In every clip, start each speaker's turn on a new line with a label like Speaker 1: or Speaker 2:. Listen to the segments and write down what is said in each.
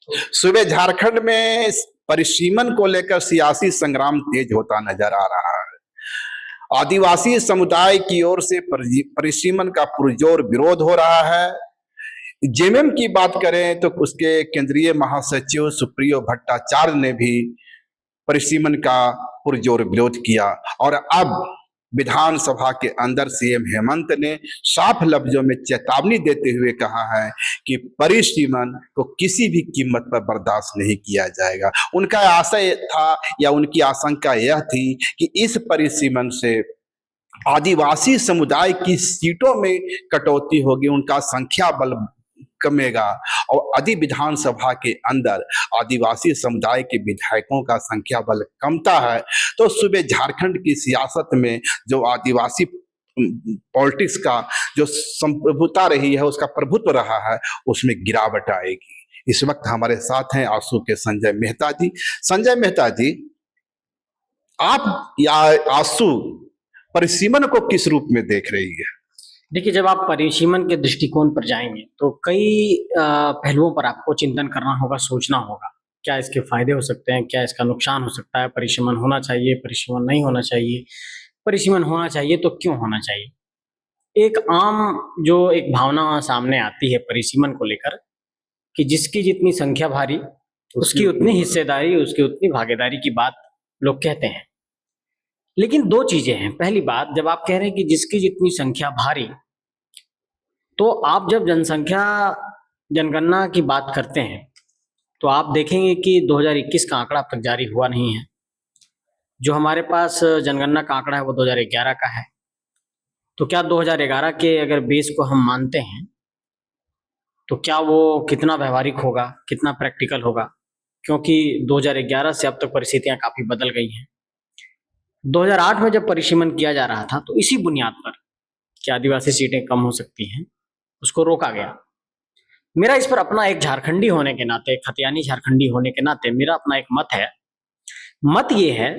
Speaker 1: सुबह झारखंड में परिसीमन को लेकर सियासी संग्राम तेज होता नजर आ रहा है। आदिवासी समुदाय की ओर से परिसीमन का पुरजोर विरोध हो रहा है। जेएमएम की बात करें तो उसके केंद्रीय महासचिव सुप्रियो भट्टाचार्य ने भी परिसीमन का पुरजोर विरोध किया और अब विधानसभा के अंदर सीएम हेमंत ने साफ लफ्जों में चेतावनी देते हुए कहा है कि परिसीमन को किसी भी कीमत पर बर्दाश्त नहीं किया जाएगा। उनका आशय था या उनकी आशंका यह थी कि इस परिसीमन से आदिवासी समुदाय की सीटों में कटौती होगी, उनका संख्या बल कमेगा और यदि विधानसभा के अंदर आदिवासी समुदाय के विधायकों का संख्या बल कमता है तो सुबह झारखंड की सियासत में जो आदिवासी पॉलिटिक्स का जो संप्रभुता रही है, उसका प्रभुत्व रहा है, उसमें गिरावट आएगी। इस वक्त हमारे साथ हैं आसू के संजय मेहता जी। संजय मेहता जी, आप या आसू परिसीमन को किस रूप में देख रही है?
Speaker 2: देखिए, जब आप परिसीमन के दृष्टिकोण पर जाएंगे तो कई पहलुओं पर आपको चिंतन करना होगा, सोचना होगा। क्या इसके फायदे हो सकते हैं, क्या इसका नुकसान हो सकता है, परिसीमन होना चाहिए, परिसीमन नहीं होना चाहिए, परिसीमन होना चाहिए तो क्यों होना चाहिए। एक आम जो एक भावना सामने आती है परिसीमन को लेकर कि जिसकी जितनी संख्या भारी उसकी उतनी हिस्सेदारी, उसकी उतनी भागीदारी की बात लोग कहते हैं। लेकिन दो चीजें हैं। पहली बात, जब आप कह रहे हैं कि जिसकी जितनी संख्या भारी, तो आप जब जनगणना की बात करते हैं तो आप देखेंगे कि 2021 का आंकड़ा अब तक जारी हुआ नहीं है। जो हमारे पास जनगणना का आंकड़ा है वो 2011 का है। तो क्या 2011 के अगर बेस को हम मानते हैं तो क्या वो कितना व्यवहारिक होगा, कितना प्रैक्टिकल होगा, क्योंकि 2011 से अब तक परिस्थितियां काफी बदल गई हैं। 2008 में जब परिसीमन किया जा रहा था तो इसी बुनियाद पर कि आदिवासी सीटें कम हो सकती हैं, उसको रोका गया। मेरा इस पर अपना एक झारखंडी होने के नाते, एक खतियानी झारखंडी होने के नाते मेरा अपना एक मत है। मत ये है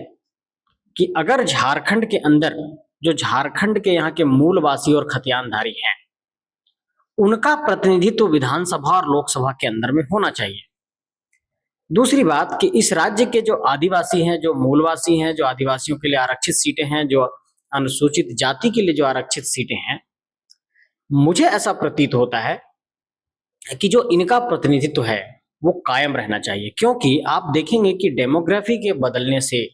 Speaker 2: कि अगर झारखंड के अंदर जो झारखंड के यहाँ के मूलवासी और खतियानधारी हैं, उनका प्रतिनिधित्व विधानसभा और लोकसभा के अंदर में होना चाहिए। दूसरी बात कि इस राज्य के जो आदिवासी हैं, जो मूलवासी हैं, जो आदिवासियों के लिए आरक्षित सीटें हैं, जो अनुसूचित जाति के लिए जो आरक्षित सीटें हैं, मुझे ऐसा प्रतीत होता है कि जो इनका प्रतिनिधित्व है वो कायम रहना चाहिए। क्योंकि आप देखेंगे कि डेमोग्राफी के बदलने से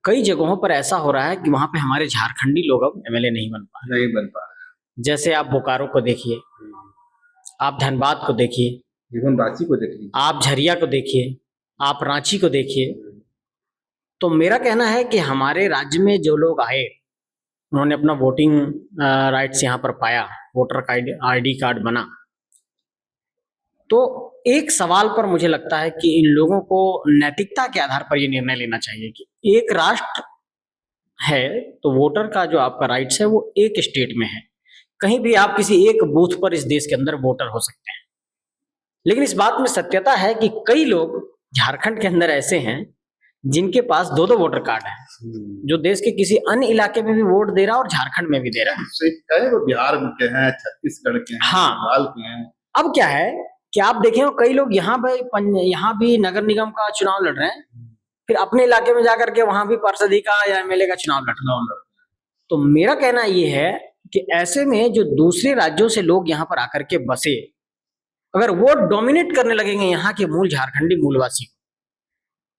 Speaker 2: कई जगहों पर ऐसा हो रहा है कि वहां पे हमारे झारखंडी लोग अब एमएलए नहीं बन पा रहे। जैसे आप बोकारो को देखिए, आप धनबाद को देखिए,
Speaker 1: रांची को देखिए,
Speaker 2: आप झरिया को देखिए, आप रांची को देखिए। तो मेरा कहना है कि हमारे राज्य में जो लोग आए, उन्होंने अपना वोटिंग राइट्स यहाँ पर पाया, वोटर आईडी कार्ड बना, तो एक सवाल पर मुझे लगता है कि इन लोगों को नैतिकता के आधार पर यह निर्णय लेना चाहिए कि एक राष्ट्र है तो वोटर का जो आपका राइट्स है वो एक स्टेट में है। कहीं भी आप किसी एक बूथ पर इस देश के अंदर वोटर हो सकते हैं। लेकिन इस बात में सत्यता है कि कई लोग झारखंड के अंदर ऐसे हैं जिनके पास दो दो वोटर कार्ड है, जो देश के किसी अन्य इलाके में भी वोट दे रहा है और झारखंड में भी दे रहा है।
Speaker 1: वो बिहार के हैं, छत्तीसगढ़ के हैं,
Speaker 2: हाँ,
Speaker 1: बंगाल के हैं।
Speaker 2: अब क्या है कि आप देखें कई लोग यहाँ भी नगर निगम का चुनाव लड़ रहे हैं, फिर अपने इलाके में जाकर के वहां भी पार्षदी का या एमएलए का चुनाव लड़ रहे हैं। तो मेरा कहना यह है कि ऐसे में जो दूसरे राज्यों से लोग यहाँ पर आकर के बसे, अगर वो डोमिनेट करने लगेंगे यहाँ के मूल झारखंडी मूलवासी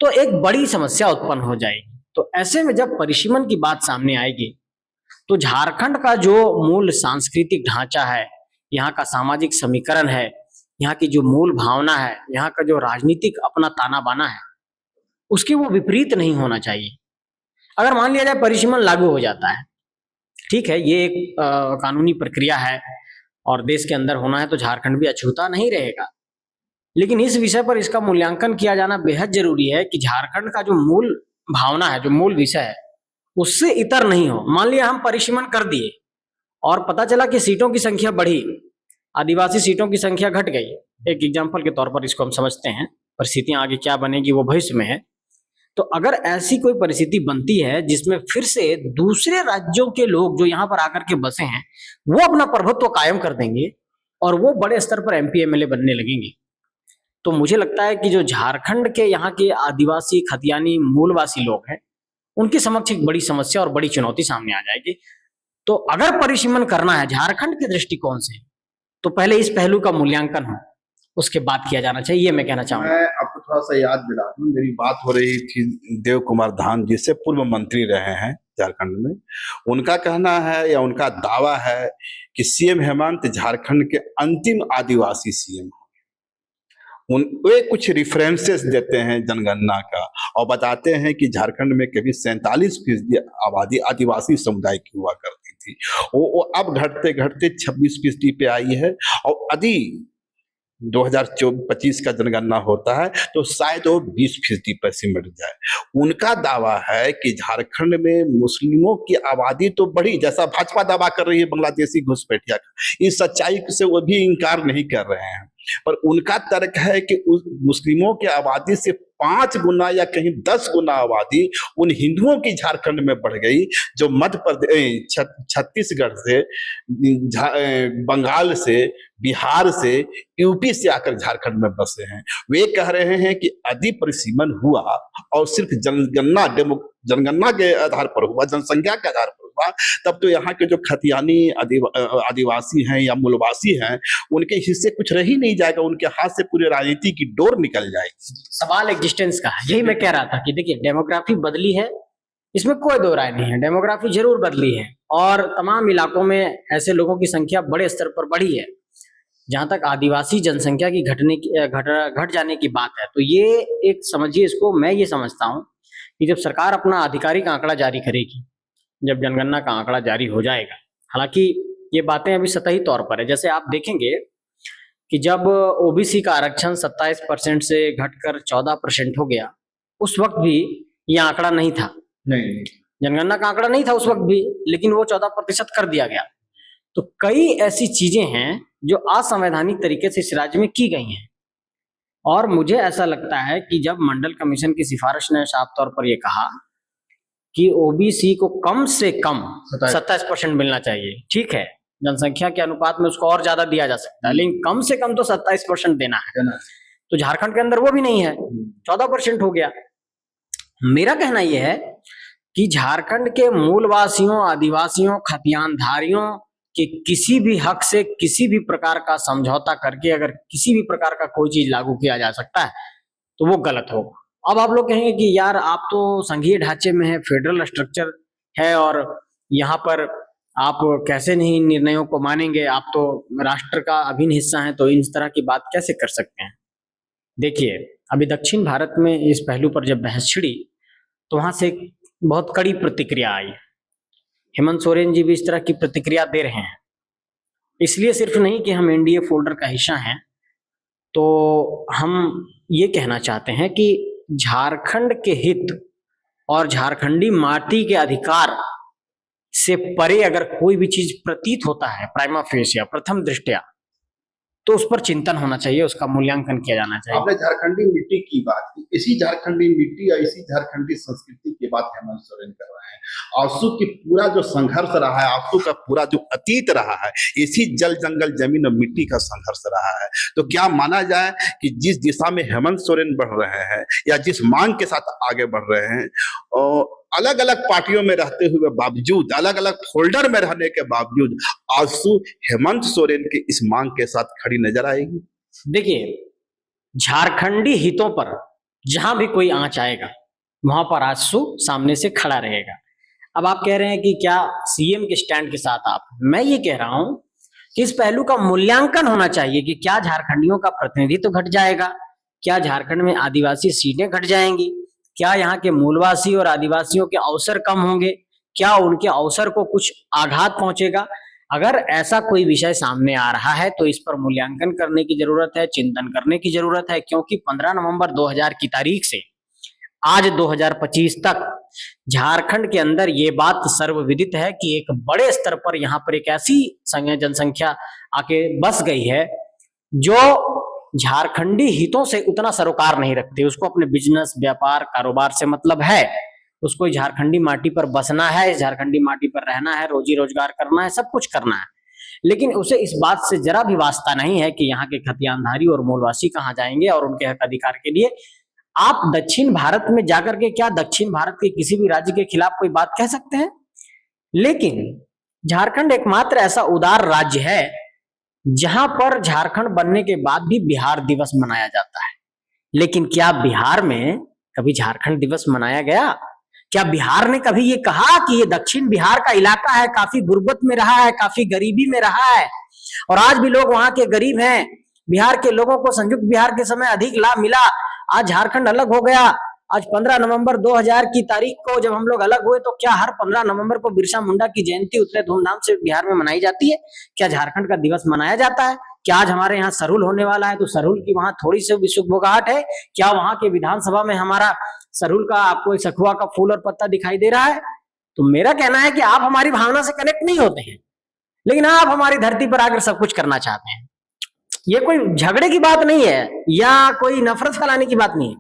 Speaker 2: तो एक बड़ी समस्या उत्पन्न हो जाएगी। तो ऐसे में जब परिसीमन की बात सामने आएगी तो झारखंड का जो मूल सांस्कृतिक ढांचा है, यहाँ का सामाजिक समीकरण है, यहाँ की जो मूल भावना है, यहाँ का जो राजनीतिक अपना ताना बाना है, उसके वो विपरीत नहीं होना चाहिए। अगर मान लिया जाए परिसीमन लागू हो जाता है, ठीक है, ये एक कानूनी प्रक्रिया है और देश के अंदर होना है तो झारखंड भी अछूता नहीं रहेगा। लेकिन इस विषय पर इसका मूल्यांकन किया जाना बेहद जरूरी है कि झारखंड का जो मूल भावना है, जो मूल विषय है, उससे इतर नहीं हो। मान लिया हम परिसीमन कर दिए और पता चला कि सीटों की संख्या बढ़ी, आदिवासी सीटों की संख्या घट गई, एक एग्जाम्पल के तौर पर इसको हम समझते हैं, परिस्थितियां आगे क्या बनेगी वो भविष्य में है। तो अगर ऐसी कोई परिस्थिति बनती है जिसमें फिर से दूसरे राज्यों के लोग जो यहाँ पर आकर के बसे हैं वो अपना प्रभुत्व कायम कर देंगे और वो बड़े स्तर पर एमपी एमएलए बनने लगेंगे, तो मुझे लगता है कि जो झारखंड के यहाँ के आदिवासी खतियानी मूलवासी लोग हैं, उनके समक्ष एक बड़ी समस्या और बड़ी चुनौती सामने आ जाएगी। तो अगर परिसीमन करना है झारखंड के दृष्टिकोण से, तो पहले इस पहलू का मूल्यांकन हो, उसके बाद किया जाना चाहिए, ये मैं कहना चाहूंगा।
Speaker 1: मैं आपको थोड़ा सा याद दिला दूं, मेरी बात हो रही थी देव कुमार धाम जी से, पूर्व मंत्री रहे हैं झारखंड में। उनका कहना है या उनका दावा है कि सीएम हेमंत झारखंड के अंतिम आदिवासी सीएम हैं। वे कुछ रिफरेंसेस देते हैं जनगणना का और बताते हैं कि झारखंड में कभी 47% आबादी आदिवासी समुदाय की हुआ करती थी, वो अब घटते घटते 26% पे आई है। और यदि 2024-25 का जनगणना होता है तो शायद वो 20% पर सिमट जाए। उनका दावा है कि झारखंड में मुस्लिमों की आबादी तो बढ़ी, जैसा भाजपा दावा कर रही है बांग्लादेशी घुसपैठिया का, इस सच्चाई से वो भी इंकार नहीं कर रहे हैं। पर उनका तर्क है कि उस मुस्लिमों की आबादी से 5 गुना या कहीं 10 गुना आबादी उन हिंदुओं की झारखंड में बढ़ गई, जो मध्य प्रदेश, छत्तीसगढ़ से, बंगाल से, बिहार से, यूपी से आकर झारखंड में बसे हैं। वे कह रहे हैं कि यदि परिसीमन हुआ और सिर्फ जनगणना के आधार पर हुआ, जनसंख्या के आधार पर हुआ, तब तो यहाँ के जो खतियानी आदिवासी हैं या मूलवासी हैं, उनके हिस्से कुछ रह ही नहीं जाएगा, उनके हाथ से पूरी राजनीति की डोर निकल जाएगी।
Speaker 2: सवाल एग्जिस्टेंस का है, यही मैं कह रहा था कि देखिए डेमोग्राफी बदली है, इसमें कोई दो राय नहीं है, डेमोग्राफी जरूर बदली है और तमाम इलाकों में ऐसे लोगों की संख्या बड़े स्तर पर बढ़ी है। जहां तक आदिवासी जनसंख्या की घट जाने की बात है, तो ये एक समझिए, इसको मैं ये समझता हूं कि जब सरकार अपना आधिकारिक आंकड़ा जारी करेगी, जब जनगणना का आंकड़ा जारी हो जाएगा, हालांकि ये बातें अभी सतही तौर पर है। जैसे आप देखेंगे कि जब ओबीसी का आरक्षण 27% से घटकर 14% हो गया, उस वक्त भी ये आंकड़ा नहीं था,
Speaker 1: नहीं,
Speaker 2: जनगणना का आंकड़ा नहीं था उस वक्त भी, लेकिन वो 14% कर दिया गया। तो कई ऐसी चीजें हैं जो असंवैधानिक तरीके से इस राज्य में की गई हैं, और मुझे ऐसा लगता है कि जब मंडल कमीशन की सिफारिश ने साफ तौर पर यह कहा कि ओबीसी को कम से कम 27% मिलना चाहिए, ठीक है, जनसंख्या के अनुपात में उसको और ज्यादा दिया जा सकता है, लेकिन कम से कम तो 27% देना है। तो झारखंड के अंदर वो भी नहीं है, 14% हो गया। मेरा कहना यह है कि झारखंड के मूलवासियों, आदिवासियों, खतियानधारियों के किसी भी हक से किसी भी प्रकार का समझौता करके अगर किसी भी प्रकार का कोई चीज लागू किया जा सकता है तो वो गलत होगा। अब आप लोग कहेंगे कि यार आप तो संघीय ढांचे में है, फेडरल स्ट्रक्चर है, और यहाँ पर आप कैसे नहीं निर्णयों को मानेंगे, आप तो राष्ट्र का अभिन्न हिस्सा हैं, तो इस तरह की बात कैसे कर सकते हैं। देखिए, अभी दक्षिण भारत में इस पहलू पर जब बहस छिड़ी तो वहां से बहुत कड़ी प्रतिक्रिया आई। हेमंत सोरेन जी भी इस तरह की प्रतिक्रिया दे रहे हैं, इसलिए सिर्फ नहीं कि हम एनडीए फोल्डर का हिस्सा हैं, तो हम ये कहना चाहते हैं कि झारखंड के हित और झारखंडी माटी के अधिकार से परे अगर कोई भी चीज प्रतीत होता है प्राइमा फेसिया, प्रथम दृष्टया, तो उस पर चिंतन होना चाहिए, उसका मूल्यांकन किया जाना चाहिए।
Speaker 1: आपने झारखंडी मिट्टी की बात की, इसी झारखंडी मिट्टी और इसी झारखंडी संस्कृति की बात हेमंत सोरेन कर रहे हैं। आंसू की पूरा जो संघर्ष रहा है, आंसू का पूरा जो अतीत रहा है, इसी जल जंगल जमीन और मिट्टी का संघर्ष रहा है। तो क्या माना जाए कि जिस दिशा में हेमंत सोरेन बढ़ रहे हैं या जिस मांग के साथ आगे बढ़ रहे हैं, और अलग अलग पार्टियों में रहते हुए बावजूद, अलग अलग फोल्डर में रहने के बावजूद, आंसू हेमंत सोरेन के इस मांग के साथ खड़ी नजर आएगी।
Speaker 2: देखिए, झारखंडी हितों पर जहां भी कोई आंच आएगा वहां पर आंसू सामने से खड़ा रहेगा। अब आप कह रहे हैं कि क्या सीएम के स्टैंड के साथ आप, मैं ये कह रहा हूं कि इस पहलू का मूल्यांकन होना चाहिए कि क्या झारखंडियों का प्रतिनिधित्व घट जाएगा, क्या झारखंड में आदिवासी सीटें घट जाएंगी, क्या यहाँ के मूलवासी और आदिवासियों के अवसर कम होंगे, क्या उनके अवसर को कुछ आघात पहुंचेगा। अगर ऐसा कोई विषय सामने आ रहा है तो इस पर मूल्यांकन करने की जरूरत है, चिंतन करने की जरूरत है, क्योंकि 15 नवंबर 2000 की तारीख से आज 2025 तक झारखंड के अंदर ये बात सर्वविदित है कि एक बड़े स्तर पर यहाँ पर एक ऐसी जनसंख्या आके बस गई है जो झारखंडी हितों से उतना सरोकार नहीं रखती। उसको अपने बिजनेस, व्यापार, कारोबार से मतलब है, उसको झारखंडी माटी पर बसना है, झारखंडी माटी पर रहना है, रोजी रोजगार करना है, सब कुछ करना है। लेकिन उसे इस बात से जरा भी वास्ता नहीं है कि यहाँ के खतियानधारी और मूलवासी कहाँ जाएंगे और उनके हक अधिकार के लिए। आप दक्षिण भारत में जाकर के क्या दक्षिण भारत के किसी भी राज्य के खिलाफ कोई बात कह सकते हैं? लेकिन झारखंड एकमात्र ऐसा उदार राज्य है जहां पर झारखंड बनने के बाद भी बिहार दिवस मनाया जाता है। लेकिन क्या बिहार में कभी झारखंड दिवस मनाया गया? क्या बिहार ने कभी ये कहा कि ये दक्षिण बिहार का इलाका है, काफी गुर्बत में रहा है, काफी गरीबी में रहा है और आज भी लोग वहां के गरीब हैं, बिहार के लोगों को संयुक्त बिहार के समय अधिक लाभ मिला, आज झारखंड अलग हो गया। आज 15 नवंबर 2000 की तारीख को जब हम लोग अलग हुए तो क्या हर 15 नवंबर को बिरसा मुंडा की जयंती उतने धूमधाम से बिहार में मनाई जाती है? क्या झारखंड का दिवस मनाया जाता है? क्या आज हमारे यहाँ सरूल होने वाला है तो सरूल की वहां थोड़ी सी भी सुखबुगाहट है? क्या वहां के विधानसभा में हमारा सरूल का आपको सखुआ का फूल और पत्ता दिखाई दे रहा है? तो मेरा कहना है कि आप हमारी भावना से कनेक्ट नहीं होते हैं, लेकिन आप हमारी धरती पर आकर सब कुछ करना चाहते हैं। ये कोई झगड़े की बात नहीं है या कोई नफरत फैलाने की बात नहीं है,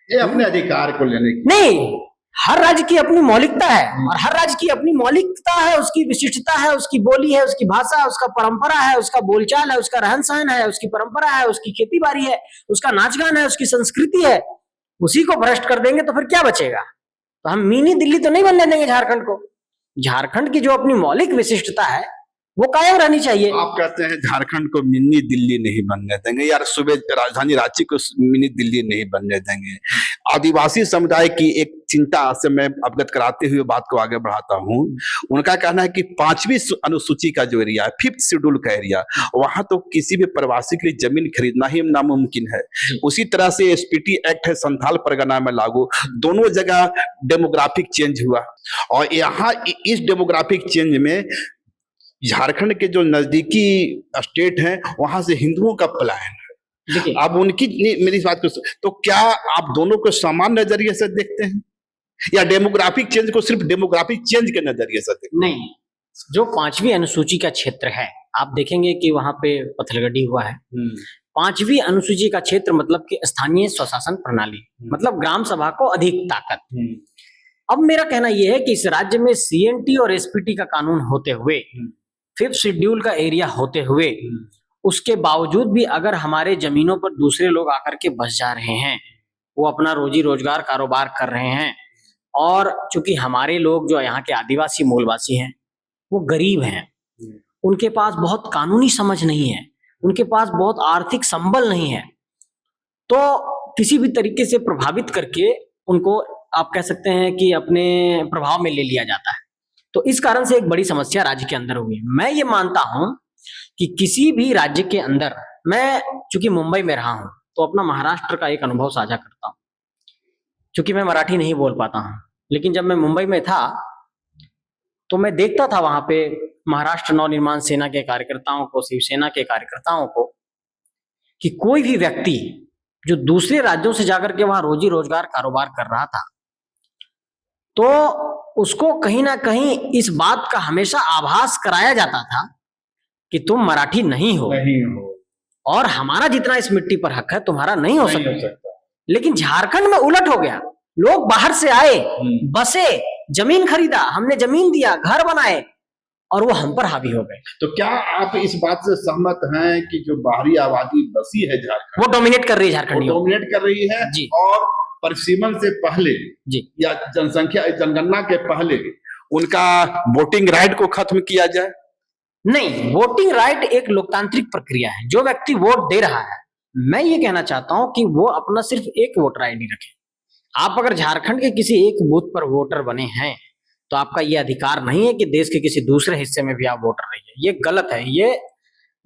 Speaker 1: ये अपने अधिकार को लेने की
Speaker 2: नहीं। हर राज्य की अपनी मौलिकता है और हर राज्य की अपनी मौलिकता है, उसकी विशिष्टता है, उसकी बोली है, उसकी भाषा है, उसका परंपरा है, उसका बोलचाल है, उसका रहन सहन है, उसकी परंपरा है, उसकी खेती बाड़ी है, उसका नाच गान है, उसकी संस्कृति है। उसी को भ्रष्ट कर देंगे तो फिर क्या बचेगा? तो हम मिनी दिल्ली तो नहीं बनने देंगे झारखंड को। झारखंड की जो अपनी मौलिक विशिष्टता है वो कायम रहनी चाहिए।
Speaker 1: आप कहते हैं झारखंड को मिनी दिल्ली नहीं बनने देंगे यार, सुबह राजधानी रांची को मिनी दिल्ली नहीं बनने देंगे। आदिवासी समुदाय की एक चिंता से मैं अवगत कराते हुए बात को आगे बढ़ाता हूं। उनका कहना है कि 5वीं अनुसूची का जो एरिया है, 5th शेड्यूल का एरिया, वहां तो किसी भी प्रवासी के लिए जमीन खरीदना ही नामुमकिन है। उसी तरह से एसपीटी एक्ट है संथाल परगना में लागू, दोनों जगह डेमोग्राफिक चेंज हुआ और यहाँ इस डेमोग्राफिक चेंज में झारखंड के जो नजदीकी स्टेट हैं वहां से हिंदुओं का पलायन है। अब उनकी मेरी बात को तो क्या आप दोनों को समान नजरिए से देखते हैं या डेमोग्राफिक चेंज को सिर्फ डेमोग्राफिक चेंज के नजरिए से देखते हैं?
Speaker 2: नहीं, जो 5वीं अनुसूची का क्षेत्र है आप देखेंगे कि वहां पे पत्थलगड़ी हुआ है। 5वीं अनुसूची का क्षेत्र मतलब कि स्थानीय स्वशासन प्रणाली, मतलब ग्राम सभा को अधिक ताकत। अब मेरा कहना यह है कि इस राज्य में सीएनटी और एसपीटी का कानून होते हुए, 5th शेड्यूल का एरिया होते हुए, उसके बावजूद भी अगर हमारे जमीनों पर दूसरे लोग आकर के बस जा रहे हैं, वो अपना रोजी रोजगार कारोबार कर रहे हैं और चूंकि हमारे लोग जो यहाँ के आदिवासी मूलवासी हैं वो गरीब हैं, उनके पास बहुत कानूनी समझ नहीं है, उनके पास बहुत आर्थिक संबल नहीं है, तो किसी भी तरीके से प्रभावित करके उनको आप कह सकते हैं कि अपने प्रभाव में ले लिया जाता है। तो इस कारण से एक बड़ी समस्या राज्य के अंदर हुई। मैं ये मानता हूं कि किसी भी राज्य के अंदर, मैं चूंकि मुंबई में रहा हूं तो अपना महाराष्ट्र का एक अनुभव साझा करता हूं। चूंकि मैं मराठी नहीं बोल पाता हूं, लेकिन जब मैं मुंबई में था तो मैं देखता था वहां पे महाराष्ट्र नवनिर्माण सेना के कार्यकर्ताओं को, शिवसेना के कार्यकर्ताओं को, कि कोई भी व्यक्ति जो दूसरे राज्यों से जाकर के वहां रोजी रोजगार कारोबार कर रहा था तो उसको कहीं ना कहीं इस बात का हमेशा आभास कराया जाता था कि तुम मराठी नहीं हो और हमारा जितना इस मिट्टी पर हक है तुम्हारा नहीं हो सकता। लेकिन झारखंड में उलट हो गया, लोग बाहर से आए, बसे, जमीन खरीदा, हमने जमीन दिया, घर बनाए और वो हम पर हावी हो गए।
Speaker 1: तो क्या आप इस बात से सहमत हैं कि जो बाहरी आबादी बसी है झारखंड,
Speaker 2: वो डोमिनेट कर रही है, झारखंड
Speaker 1: डोमिनेट कर रही है
Speaker 2: जी, और
Speaker 1: परिसीमन से पहले
Speaker 2: जी
Speaker 1: या जनगणना के पहले उनका वोटिंग राइट को खत्म किया जाए?
Speaker 2: नहीं, वोटिंग राइट एक लोकतांत्रिक प्रक्रिया है। जो व्यक्ति वोट दे रहा है, मैं ये कहना चाहता हूं कि वो अपना सिर्फ एक वोटर आईडी रखे। आप अगर झारखंड के किसी एक बूथ पर वोटर बने हैं तो आपका ये अधिकार नहीं है कि देश के किसी दूसरे हिस्से में भी आप वोटर रहिए। ये गलत है, ये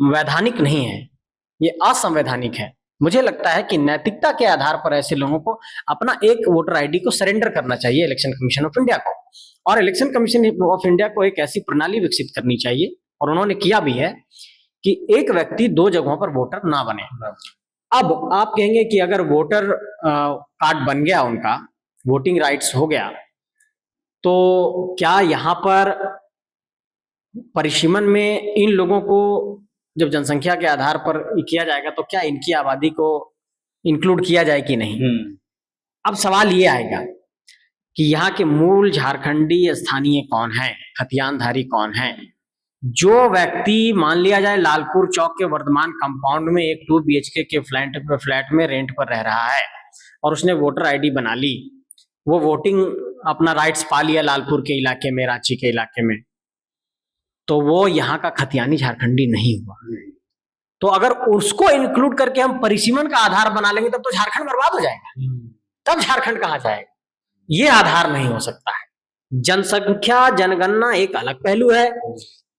Speaker 2: वैधानिक नहीं है, ये असंवैधानिक है। मुझे लगता है कि नैतिकता के आधार पर ऐसे लोगों को अपना एक वोटर आईडी को सरेंडर करना चाहिए इलेक्शन कमीशन ऑफ इंडिया को, और इलेक्शन कमीशन ऑफ इंडिया को एक ऐसी प्रणाली विकसित करनी चाहिए, और उन्होंने किया भी है, कि एक व्यक्ति 2 जगहों पर वोटर ना बने। अब आप कहेंगे कि अगर वोटर कार्ड बन गया, उनका वोटिंग राइट्स हो गया, तो क्या यहाँ पर परिसीमन में इन लोगों को जब जनसंख्या के आधार पर किया जाएगा तो क्या इनकी आबादी को इंक्लूड किया जाए कि नहीं? अब सवाल ये आएगा कि यहाँ के मूल झारखंडी स्थानीय कौन है, खतियानधारी कौन है, जो व्यक्ति मान लिया जाए लालपुर चौक के वर्धमान कंपाउंड में एक 2 BHK के फ्लैट में रेंट पर रह रहा है और उसने वोटर आईडी बना ली, वो वोटिंग अपना राइट्स पा लिया लालपुर के इलाके में, रांची के इलाके में, तो वो यहाँ का खतियानी झारखंडी नहीं हुआ। तो अगर उसको इंक्लूड करके हम परिसीमन का आधार बना लेंगे तब तो झारखंड बर्बाद हो जाएगा, तब झारखंड कहाँ जाएगा? ये आधार नहीं हो सकता है। जनसंख्या जनगणना एक अलग पहलू है,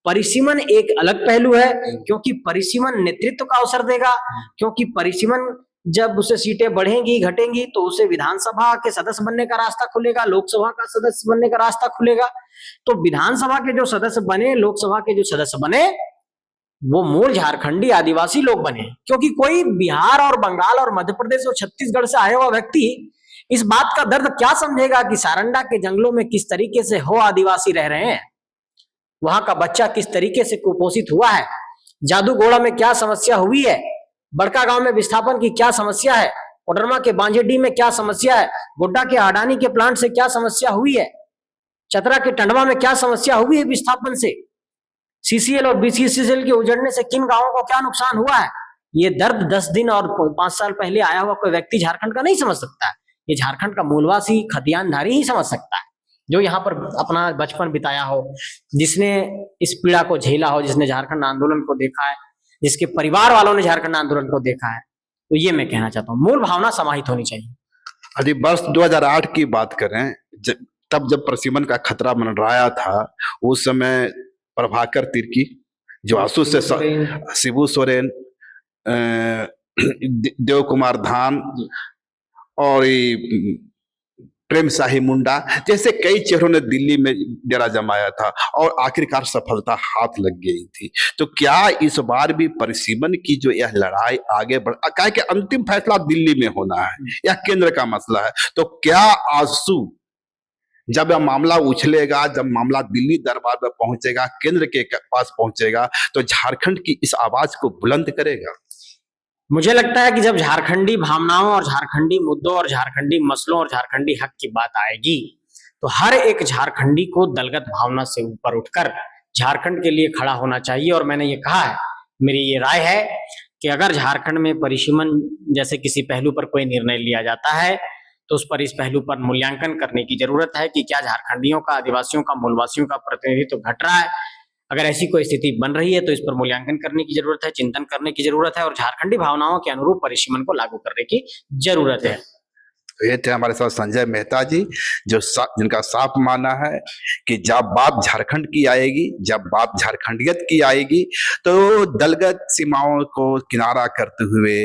Speaker 2: परिसीमन एक अलग पहलू है, क्योंकि परिसीमन नेतृत्व का अवसर देगा, क्योंकि परिसीमन जब उसे सीटें बढ़ेंगी घटेंगी तो उसे विधानसभा के सदस्य बनने का रास्ता खुलेगा, लोकसभा का सदस्य बनने का रास्ता खुलेगा। तो विधानसभा के जो सदस्य बने, लोकसभा के जो सदस्य बने, वो मूल झारखंडी आदिवासी लोग बने, क्योंकि कोई बिहार और बंगाल और मध्य प्रदेश और छत्तीसगढ़ से आया हुआ व्यक्ति इस बात का दर्द क्या समझेगा कि सारंडा के जंगलों में किस तरीके से हो आदिवासी रह रहे हैं, वहां का बच्चा किस तरीके से कुपोषित हुआ है, जादूगोड़ा में क्या समस्या हुई है, बड़का गांव में विस्थापन की क्या समस्या है, कोडरमा के बांझेडी में क्या समस्या है, गोड्डा के अडानी के प्लांट से क्या समस्या हुई है, चतरा के टंडवा में क्या समस्या हुई है विस्थापन से, CCL और BCCL के उजड़ने से किन गांवों को क्या नुकसान हुआ है। ये दर्द 10 दिन और 5 साल पहले आया हुआ कोई व्यक्ति झारखंड का नहीं समझ सकता है। ये झारखंड का मूलवासी खतियानधारी ही समझ सकता है, जो यहाँ पर अपना बचपन बिताया हो, जिसने इस पीड़ा को झेला हो, जिसने झारखंड आंदोलन को देखा है, जिसके परिवार वालों ने झारखंड आंदोलन को देखा है। तो ये मैं कहना चाहता हूँ, मूल भावना समाहित होनी चाहिए।
Speaker 1: यदि वर्ष 2008 की बात करें, तब जब परिसीमन का खतरा मंडराया था, उस समय प्रभाकर तिर्की, जो आसू से शिबू सोरेन, देव कुमार धान और प्रेम शाही मुंडा जैसे कई चेहरों ने दिल्ली में डेरा जमाया था और आखिरकार सफलता हाथ लग गई थी। तो क्या इस बार भी परिसीमन की जो यह लड़ाई आगे बढ़, क्या कि अंतिम फैसला दिल्ली में होना है, यह केंद्र का मसला है, तो क्या आंसू जब यह मामला उछलेगा, जब मामला दिल्ली दरबार में पहुंचेगा, केंद्र के पास पहुंचेगा, तो झारखंड की इस आवाज को बुलंद करेगा?
Speaker 2: मुझे लगता है कि जब झारखंडी भावनाओं और झारखंडी मुद्दों और झारखंडी मसलों और झारखंडी हक की बात आएगी, तो हर एक झारखंडी को दलगत भावना से ऊपर उठकर झारखंड के लिए खड़ा होना चाहिए। और मैंने ये कहा है, मेरी ये राय है कि अगर झारखंड में परिसीमन जैसे किसी पहलू पर कोई निर्णय लिया जाता है तो उस पर इस पहलू पर मूल्यांकन करने की जरूरत है कि क्या झारखंडियों का, आदिवासियों का, मूलवासियों का प्रतिनिधित्व घट रहा है। अगर ऐसी कोई स्थिति बन रही है तो इस पर मूल्यांकन करने की जरूरत है, चिंतन करने की जरूरत है और झारखंडी भावनाओं के अनुरूप परिसीमन को लागू करने की जरूरत है।
Speaker 1: तो ये थे हमारे साथ संजय मेहता जी, जो जिनका साफ मानना है कि जब बात झारखंड की आएगी, जब बात झारखंडियत की आएगी, तो दलगत सीमाओं को किनारा करते हुए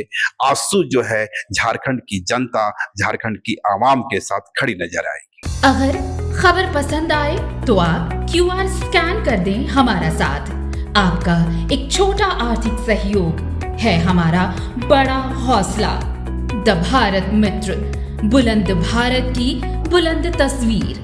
Speaker 1: आंसू जो है झारखंड की जनता, झारखंड की आवाम के साथ खड़ी नजर आएगी।
Speaker 3: अगर खबर पसंद आए तो आप QR स्कैन कर दें हमारा साथ। आपका एक छोटा आर्थिक सहयोग है हमारा बड़ा हौसला। द भारत मित्र, बुलंद भारत की बुलंद तस्वीर।